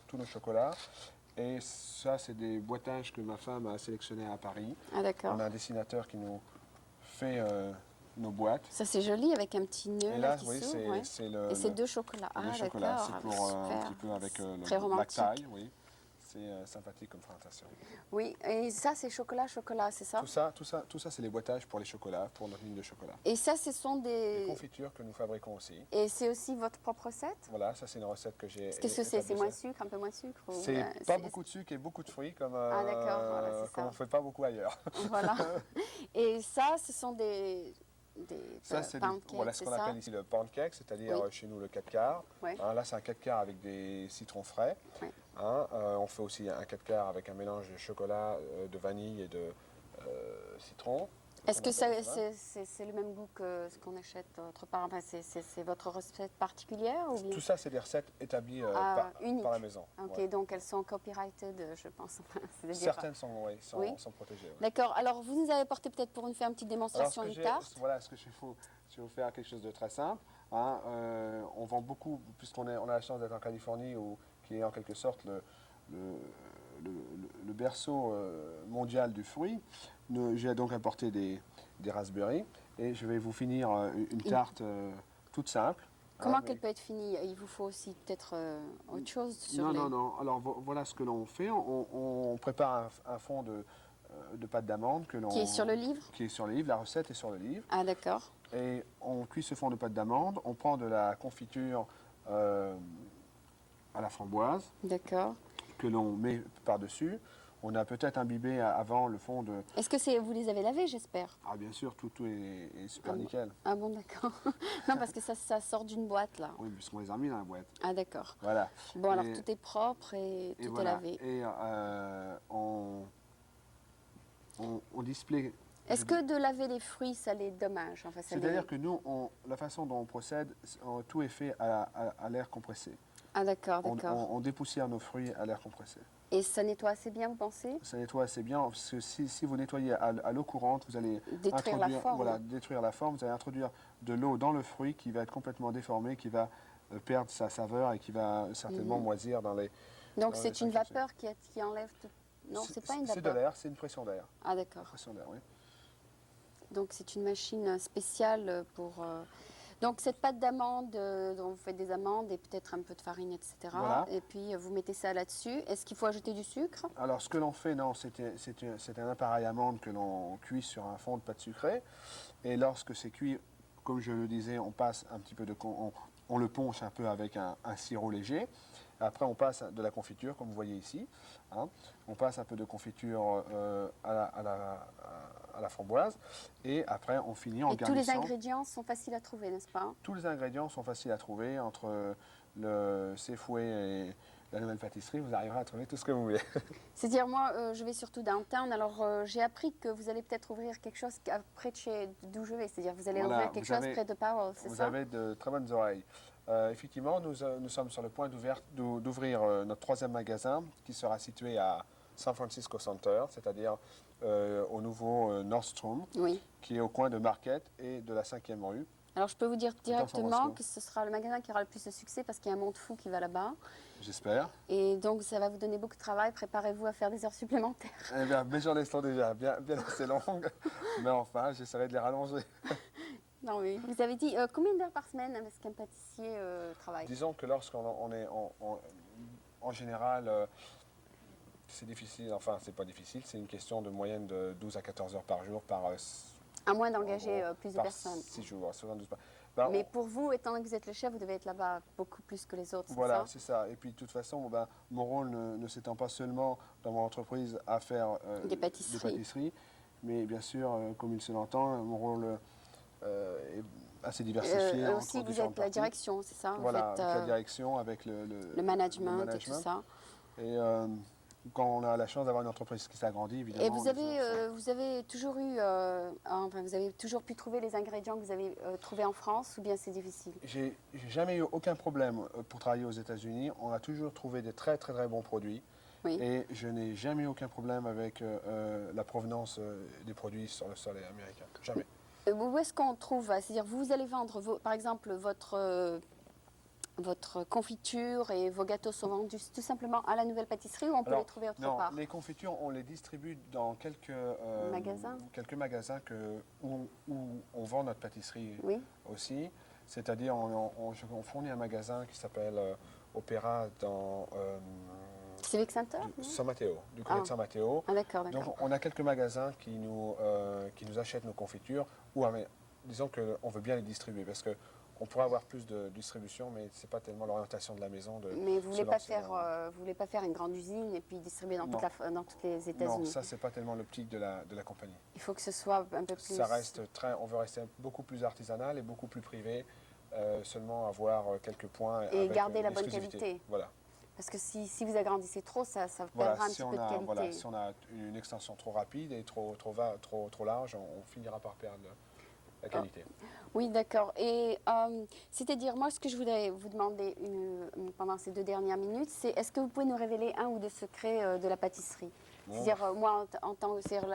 tous nos chocolats. Et ça, c'est des boîtages que ma femme a sélectionnés à Paris. Ah, d'accord. On a un dessinateur qui nous fait nos boîtes. Ça, c'est joli avec un petit nœud Et là là, qui oui, s'ouvre. Ouais. c'est Et c'est deux chocolats. le Ah, chocolat. d'accord. C'est Ah, pour un super. petit peu avec C'est le très black romantique. tie, oui. C'est sympathique comme présentation. Oui, et ça, c'est chocolat, c'est ça? Tout ça, c'est les boîtages pour les chocolats, pour notre ligne de chocolat. Et ça, ce sont Les des... confitures que nous fabriquons aussi. Et c'est aussi votre propre recette? Voilà, ça c'est une recette que j'ai. Qu'est-ce que c'est? C'est moins sucre, un peu moins sucre? Ou... C'est pas beaucoup de sucre et beaucoup de fruits comme, Ah, d'accord, voilà, c'est comme ça. on ne fait pas beaucoup ailleurs. Voilà. Et ça, ce sont des Ça, c'est pound cakes, voilà ce qu'on c'est ça? appelle ici le pound cake, c'est-à-dire Oui. chez nous le 4 quarts. Ouais. Hein, là, c'est un 4 quarts avec des citrons frais. Ouais. Hein, on fait aussi un 4 quarts avec un mélange de chocolat, de vanille et de citron. Est-ce que ça c'est le même goût que ce qu'on achète autre part? Enfin, c'est votre recette particulière ou bien... Tout ça, c'est des recettes établies uniques. par la maison. Ok, Ouais. donc elles sont copyrighted, je pense. C'est-à-dire- Certaines sont, Oui. sont protégées. Ouais. D'accord. Alors, vous nous avez apporté peut-être pour nous faire une petite démonstration Alors, une tarte. voilà, ce que je vais vous faire quelque chose de très simple. Hein, on vend beaucoup, puisqu'on on a la chance d'être en Californie, qui est en quelque sorte le berceau mondial du fruit. J'ai donc importé des raspberries et je vais vous finir une tarte toute simple. Comment hein, qu'elle peut être finie? Il vous faut aussi peut-être autre chose sur Non, les... non. Alors voilà ce que l'on fait. On prépare un fond de pâte d'amande Qui est sur le livre? Qui est sur le livre. La recette est sur le livre. Ah, d'accord. Et on cuit ce fond de pâte d'amande. On prend de la confiture à la framboise D'accord. que l'on met par-dessus. On a peut-être imbibé avant le fond de... Est-ce que vous les avez lavés, j'espère? Ah bien sûr, tout est super nickel. Ah bon, d'accord. Non, parce que ça sort d'une boîte, là. Oui, puisqu'on les a mis dans la boîte. Ah, d'accord. Voilà. Bon, alors tout est propre et tout est voilà. lavé. Et on display... Est-ce que de laver les fruits, ça les dommage? Enfin, C'est-à-dire que nous, la façon dont on procède, tout est fait à l'air compressé. Ah, d'accord, d'accord. On dépoussière nos fruits à l'air compressé. Et ça nettoie assez bien, vous pensez? Ça nettoie assez bien, parce que si vous nettoyez à l'eau courante, vous allez détruire la forme. Voilà, détruire la forme. Vous allez introduire de l'eau dans le fruit qui va être complètement déformé, qui va perdre sa saveur et qui va certainement moisir dans les... Donc c'est une vapeur qui enlève tout... Non, c'est pas une vapeur. C'est de l'air, c'est une pression d'air. Ah, d'accord. Pression d'air, oui. Donc c'est une machine spéciale pour... Donc cette pâte d'amande, dont vous faites des amandes et peut-être un peu de farine, etc. Voilà. Et puis vous mettez ça là-dessus. Est-ce qu'il faut ajouter du sucre? Alors ce que l'on fait, non, c'est un appareil amande que l'on cuit sur un fond de pâte sucrée. Et lorsque c'est cuit, comme je le disais, on passe un petit peu on le ponche un peu avec un sirop léger. Après, on passe de la confiture, comme vous voyez ici. Hein. On passe un peu de confiture à la framboise. Et après, on finit en garnissant. Et tous les ingrédients sont faciles à trouver, n'est-ce pas? Tous les ingrédients sont faciles à trouver. Entre le Safeway et la nouvelle pâtisserie, vous arriverez à trouver tout ce que vous voulez. C'est-à-dire, moi, je vais surtout downtown. Alors, j'ai appris que vous allez peut-être ouvrir quelque chose près de d'où je vais. C'est-à-dire, vous allez ouvrir quelque chose près de Powell, c'est ça? Vous avez de très bonnes oreilles. Effectivement, nous sommes sur le point d'ouvrir notre troisième magasin qui sera situé à San Francisco Center, c'est-à-dire au nouveau Nordstrom, oui. Qui est au coin de Market et de la 5e rue. Alors, je peux vous dire directement que ce sera le magasin qui aura le plus de succès parce qu'il y a un monde fou qui va là-bas. J'espère. Et donc, ça va vous donner beaucoup de travail. Préparez-vous à faire des heures supplémentaires. Eh bien, mes journées sont déjà bien assez longues, mais enfin, j'essaierai de les rallonger. Non, mais vous avez dit combien d'heures par semaine est-ce qu'un pâtissier travaille? Disons que lorsqu'on est en général, c'est difficile, enfin, c'est pas difficile, c'est une question de moyenne de 12 à 14 heures par jour par... à moins d'engager plus de personnes. 6 jours, 72 par... Mais pour vous, étant donné que vous êtes le chef, vous devez être là-bas beaucoup plus que les autres, voilà, c'est ça. Et puis, de toute façon, mon rôle ne s'étend pas seulement dans mon entreprise à faire des pâtisseries, mais bien sûr, comme il se l'entend, mon rôle est assez diversifié. Aussi, vous êtes la direction, c'est ça? Voilà, vous êtes, avec la direction, avec le management et tout ça. Et quand on a la chance d'avoir une entreprise qui s'agrandit, évidemment... Et vous avez toujours eu, enfin, vous avez toujours pu trouver les ingrédients que vous avez trouvés en France, ou bien c'est difficile? J'ai jamais eu aucun problème pour travailler aux États-Unis. On a toujours trouvé des très très très bons produits. Oui. Et je n'ai jamais eu aucun problème avec la provenance des produits sur le sol américain. Jamais. Où est-ce qu'on trouve? C'est-à-dire, vous allez vendre, par exemple, votre votre confiture et vos gâteaux sont vendus tout simplement à la nouvelle pâtisserie ou on peut les trouver autre part? Les confitures, on les distribue dans quelques magasins où on vend notre pâtisserie aussi. C'est-à-dire, on fournit un magasin qui s'appelle Opéra dans Civic Center? San Mateo, du côté de San Mateo. Ah, d'accord. Donc, on a quelques magasins qui nous achètent nos confitures, ou disons qu'on veut bien les distribuer, parce qu'on pourrait avoir plus de distribution, mais ce n'est pas tellement l'orientation de la maison. Mais vous ne voulez pas faire une grande usine et puis distribuer dans toutes les États-Unis? Non, ça, ce n'est pas tellement l'optique de la compagnie. Il faut que ce soit un peu plus... On veut rester beaucoup plus artisanal et beaucoup plus privé, seulement avoir quelques points. Et garder la bonne qualité. Voilà. Parce que si vous agrandissez trop, ça perdra un petit peu de qualité. Voilà, si on a une extension trop rapide et trop large, on finira par perdre la qualité. Oui, d'accord. Et c'est-à-dire, moi, ce que je voudrais vous demander pendant ces 2 dernières minutes, c'est est-ce que vous pouvez nous révéler un ou deux secrets de la pâtisserie? C'est-à-dire, moi,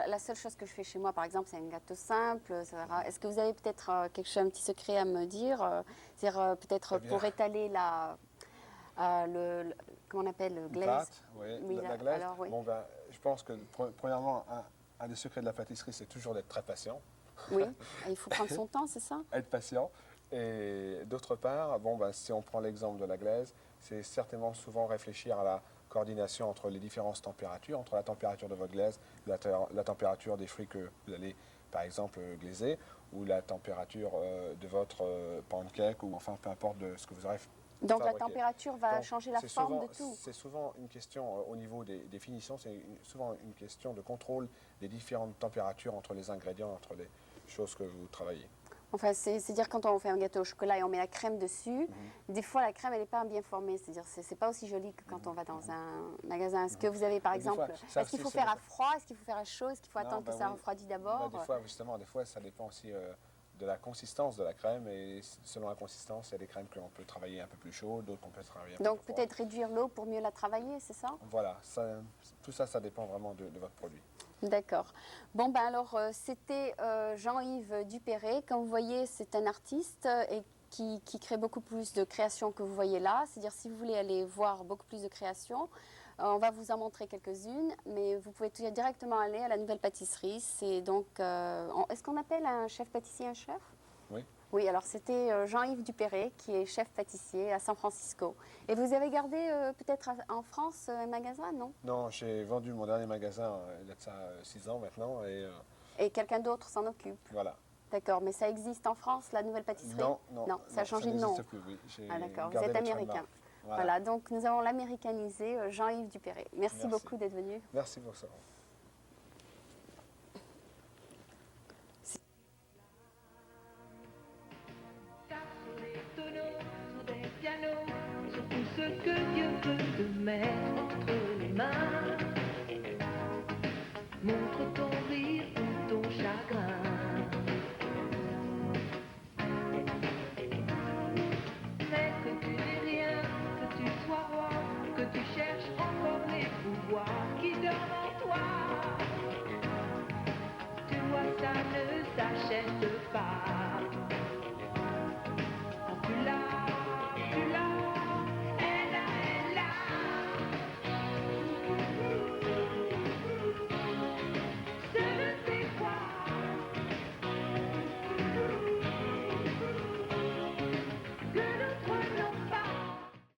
la seule chose que je fais chez moi, par exemple, c'est un gâteau simple. Est-ce que vous avez peut-être un petit secret à me dire? C'est-à-dire, peut-être pour étaler comment on appelle, le glaze? La glace. Alors, oui. Bon, je pense que, premièrement, un des secrets de la pâtisserie, c'est toujours d'être très patient. Oui, il faut prendre son temps, c'est ça? Être patient. Et d'autre part, si on prend l'exemple de la glaise, c'est certainement souvent réfléchir à la coordination entre les différentes températures, entre la température de votre glaise, la température des fruits que vous allez, par exemple, glazer, ou la température de votre pancake, ou enfin, peu importe de ce que vous aurez Donc la température va changer la forme de tout. C'est souvent une question, au niveau des finitions, c'est souvent une question de contrôle des différentes températures entre les ingrédients, entre les choses que vous travaillez. Enfin, c'est-à-dire quand on fait un gâteau au chocolat et on met la crème dessus, des fois la crème elle n'est pas bien formée, c'est-à-dire c'est pas aussi joli que quand on va dans un magasin. Est-ce que vous avez par exemple, est-ce qu'il faut faire à froid, est-ce qu'il faut faire à chaud, est-ce qu'il faut attendre que ça refroidisse d'abord? Des fois ça dépend aussi de la consistance de la crème, et selon la consistance, il y a des crèmes qu'on peut travailler un peu plus chaud, d'autres qu'on peut travailler un peu plus froid. Donc peut-être réduire l'eau pour mieux la travailler, c'est ça? Voilà, tout ça, ça dépend vraiment de votre produit. D'accord. Bon, alors, c'était Jean-Yves Dupéré. Comme vous voyez, c'est un artiste et qui crée beaucoup plus de créations que vous voyez là. C'est-à-dire, si vous voulez aller voir beaucoup plus de créations, on va vous en montrer quelques-unes, mais vous pouvez directement aller à la Nouvelle Pâtisserie. C'est donc, est-ce qu'on appelle un chef pâtissier un chef? Oui. Oui, alors c'était Jean-Yves Dupéré qui est chef pâtissier à San Francisco. Et vous avez gardé peut-être en France un magasin, non? Non, j'ai vendu mon dernier magasin il y a de ça 6 ans maintenant. Et quelqu'un d'autre s'en occupe? Voilà. D'accord, mais ça existe en France, la Nouvelle Pâtisserie? Non, ça a changé de nom. Plus, oui. Ah d'accord, vous êtes américain. Voilà, donc nous avons l'américanisé Jean-Yves Dupéré. Merci beaucoup d'être venu. Merci pour ça. Sur tout ce que Dieu veut te mettre entre les mains.